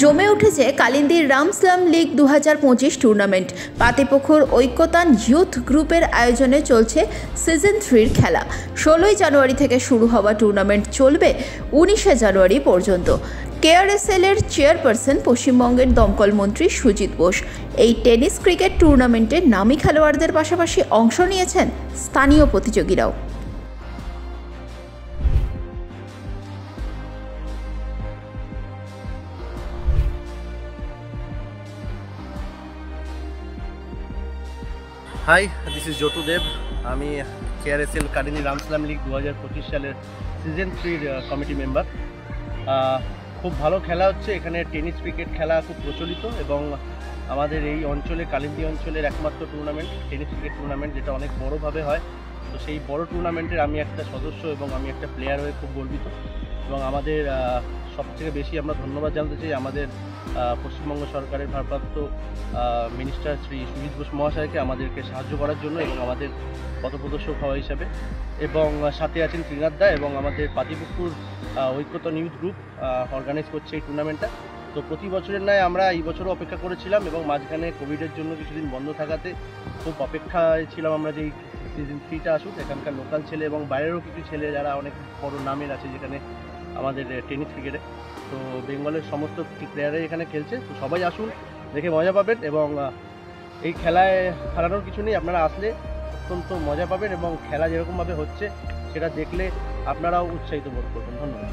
জমে উঠেছে কালিন্দির রামস্লাম league 2025 tournament. Patipukur ঐক্যতান youth গ্রুপের আয়োজনে চলছে সিজন 3 খেলা। 16 জানুয়ারি থেকে শুরু হওয়া টুর্নামেন্ট চলবে 19 জানুয়ারি পর্যন্ত। কেআরএসএল এর চেয়ারপারসন পশ্চিমবঙ্গের দমকল মন্ত্রী সুজিত বোস। এই টেনিস ক্রিকেট টুর্নামেন্টে নামী খেলোয়াড়দের পাশাপাশি অংশ নিয়েছেন স্থানীয় প্রতিযোগীরাও। হাই, দিস ইজ জটু দেব। আমি কেআরএসএল কালিন্দি রামস্লাম লিগ 2025 সালের সিজন 3 কমিটি মেম্বার। খুব ভালো খেলা হচ্ছে এখানে। টেনিস ক্রিকেট খেলা খুব প্রচলিত এবং আমাদের এই অঞ্চলে, কালিন্দি অঞ্চলের একমাত্র টুর্নামেন্ট টেনিস ক্রিকেট টুর্নামেন্ট, যেটা অনেক বড়োভাবে হয়। তো সেই বড় টুর্নামেন্টের আমি একটা সদস্য এবং আমি একটা প্লেয়ার হয়ে খুব গর্বিত। এবং আমাদের সবথেকে বেশি আমরা ধন্যবাদ জানতে চাই আমাদের পশ্চিমবঙ্গ সরকারের ভারপ্রাপ্ত মিনিস্টার শ্রী সুজিত বোস মহাশয়কে আমাদেরকে সাহায্য করার জন্য এবং আমাদের পথপ্রদর্শক হওয়া হিসাবে। এবং সাথে আছেন ত্রিনাথ দা এবং আমাদের পাতিপুকুর ঐক্যতান ইউথ গ্রুপ অর্গানাইজ করছে এই টুর্নামেন্টটা। তো প্রতি বছরের ন্যায় আমরা এই বছরও অপেক্ষা করেছিলাম এবং মাঝখানে কোভিডের জন্য কিছুদিন বন্ধ থাকাতে খুব অপেক্ষায় ছিলাম আমরা যে এই সিজন 3টা আসুক। এখানকার লোকাল ছেলে এবং বাইরেরও কিছু ছেলে যারা অনেক বড় নামের আছে যেখানে আমাদের টেনিস ক্রিকেটে। তো বেঙ্গলের সমস্ত প্লেয়ারাই এখানে খেলছে। তো সবাই আসুন, দেখে মজা পাবেন এবং এই খেলায় হারানোর কিছু নেই। আপনারা আসলে অত্যন্ত মজা পাবেন এবং খেলা যেরকমভাবে হচ্ছে সেটা দেখলে আপনারাও উৎসাহিত বোধ করবেন। ধন্যবাদ।